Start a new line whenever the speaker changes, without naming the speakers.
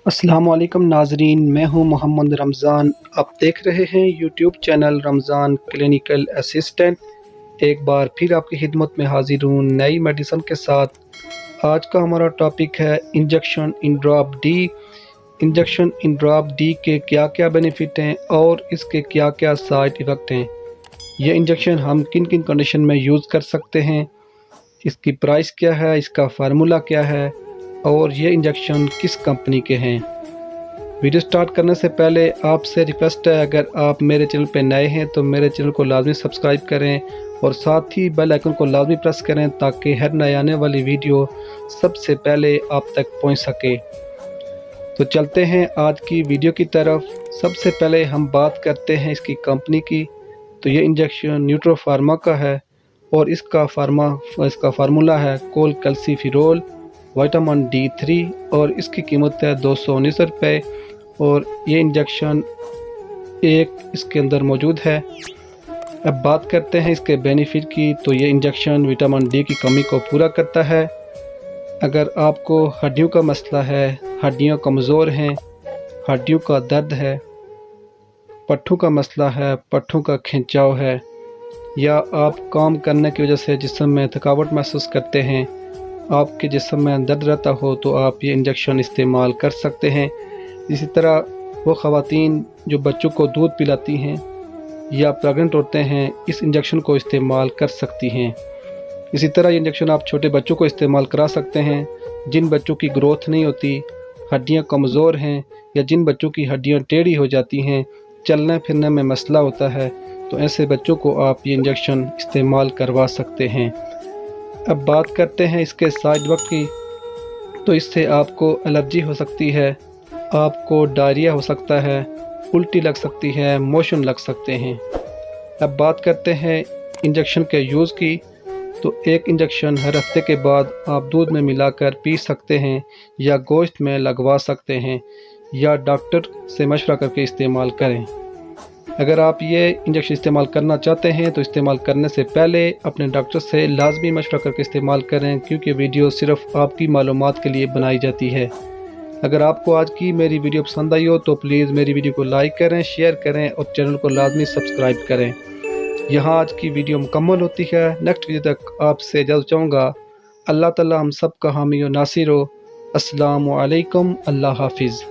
अस्सलाम वालेकुम नाजरीन, मैं हूं मोहम्मद रमज़ान। आप देख रहे हैं YouTube channel Ramzan clinical assistant. एक बार फिर आपकी खिदमत में हाजिर हूं नई मेडिसिन के साथ। आज का हमारा टॉपिक है इंजेक्शन इन ड्रॉप डी। इंजेक्शन इन ड्रॉप डी के क्या क्या बेनिफिट हैं और इसके क्या क्या साइड इफ़ेक्ट हैं। यह इंजेक्शन हम किन किन कंडीशन में यूज़ कर सकते हैं, इसकी प्राइस क्या है, इसका फार्मूला क्या है और ये इंजेक्शन किस कंपनी के हैं। वीडियो स्टार्ट करने से पहले आपसे रिक्वेस्ट है, अगर आप मेरे चैनल पर नए हैं तो मेरे चैनल को लाजमी सब्सक्राइब करें और साथ ही बेल आइकन को लाजमी प्रेस करें ताकि हर नए आने वाली वीडियो सबसे पहले आप तक पहुंच सके। तो चलते हैं आज की वीडियो की तरफ। सबसे पहले हम बात करते हैं इसकी कंपनी की। तो ये इंजेक्शन न्यूट्रोफार्मा का है और इसका फार्मूला है कोलकैल्सिफेरॉल विटामिन D3 और इसकी कीमत है 219 रुपये और ये इंजेक्शन एक इसके अंदर मौजूद है। अब बात करते हैं इसके बेनिफिट की। तो ये इंजेक्शन विटामिन D की कमी को पूरा करता है। अगर आपको हड्डियों का मसला है, हड्डियां कमज़ोर हैं, हड्डियों का दर्द है, पट्ठों का मसला है, पट्ठों का खिंचाव है, या आप काम करने की वजह से जिस्म में थकावट महसूस करते हैं, आपके जिस्म में दर्द रहता हो, तो आप ये इंजेक्शन इस्तेमाल कर सकते हैं। इसी तरह वो ख़वातीन जो बच्चों को दूध पिलाती हैं या प्रेग्नेंट होते हैं, इस इंजेक्शन को इस्तेमाल कर सकती हैं। इसी तरह ये इंजेक्शन आप छोटे बच्चों को इस्तेमाल करा सकते हैं जिन बच्चों की ग्रोथ नहीं होती, हड्डियां कमज़ोर हैं, या जिन बच्चों की हड्डियां टेढ़ी हो जाती हैं, चलने फिरने में मसला होता है, तो ऐसे बच्चों को आप ये इंजेक्शन इस्तेमाल करवा सकते हैं। अब बात करते हैं इसके साइड इफ़ेक्ट की। तो इससे आपको एलर्जी हो सकती है, आपको डायरिया हो सकता है, उल्टी लग सकती है, मोशन लग सकते हैं। अब बात करते हैं इंजेक्शन के यूज़ की। तो एक इंजेक्शन हर हफ्ते के बाद आप दूध में मिलाकर पी सकते हैं या गोश्त में लगवा सकते हैं या डॉक्टर से मशवरा करके इस्तेमाल करें। अगर आप ये इंजेक्शन इस्तेमाल करना चाहते हैं तो इस्तेमाल करने से पहले अपने डॉक्टर से लाजमी मशवरा करके इस्तेमाल करें, क्योंकि वीडियो सिर्फ आपकी मालूमात के लिए बनाई जाती है। अगर आपको आज की मेरी वीडियो पसंद आई हो तो प्लीज़ मेरी वीडियो को लाइक करें, शेयर करें और चैनल को लाजमी सब्सक्राइब करें। यहाँ आज की वीडियो मुकम्मल होती है। नेक्स्ट वीडियो तक आपसे इजाज़त चाहूँगा। अल्लाह ताला हम सब का हामी और नासिर हो। अस्सलामु अलैकुम, अल्लाह हाफिज़।